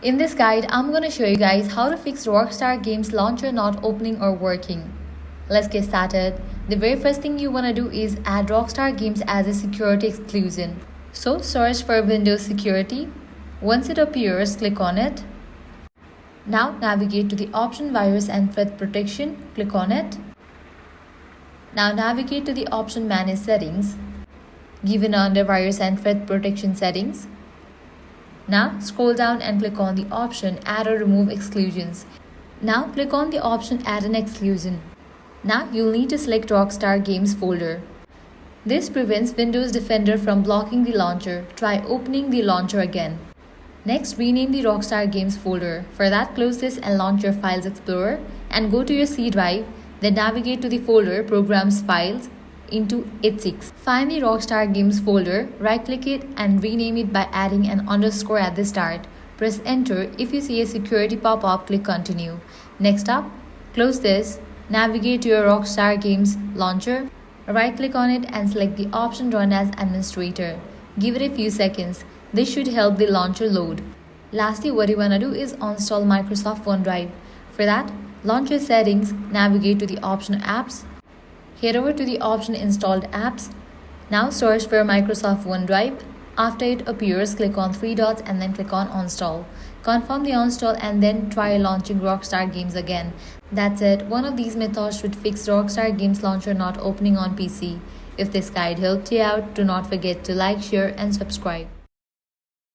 In this guide, I'm going to show you guys how to fix Rockstar Games Launcher not opening or working. Let's get started. The very first thing you want to do is add Rockstar Games as a security exclusion. So search for Windows Security. Once it appears, click on it. Now navigate to the option Virus and Threat Protection. Click on it. Now navigate to the option Manage Settings, given under Virus and Threat Protection Settings. Now scroll down and click on the option Add or Remove Exclusions. Now click on the option Add an Exclusion. Now you'll need to select Rockstar Games folder. This prevents Windows Defender from blocking the launcher. Try opening the launcher again. Next, rename the Rockstar Games folder. For that, close this and launch your Files Explorer and go to your C drive. Then navigate to the folder Programs Files into x86. Find the Rockstar Games folder, right-click it and rename it by adding an underscore at the start. Press enter. If you see a security pop-up, click continue. Next up, close this, navigate to your Rockstar Games Launcher, right-click on it and select the option Run as Administrator. Give it a few seconds. This should help the launcher load. Lastly, what you want to do is install Microsoft OneDrive. For that, launch your settings, navigate to the option Apps, head over to the option Installed Apps. Now search for Microsoft OneDrive. After it appears, click on three dots and then click on Install. Confirm the install and then try launching Rockstar Games again. That's it. One of these methods should fix Rockstar Games Launcher not opening on PC. If this guide helped you out, do not forget to like, share and subscribe.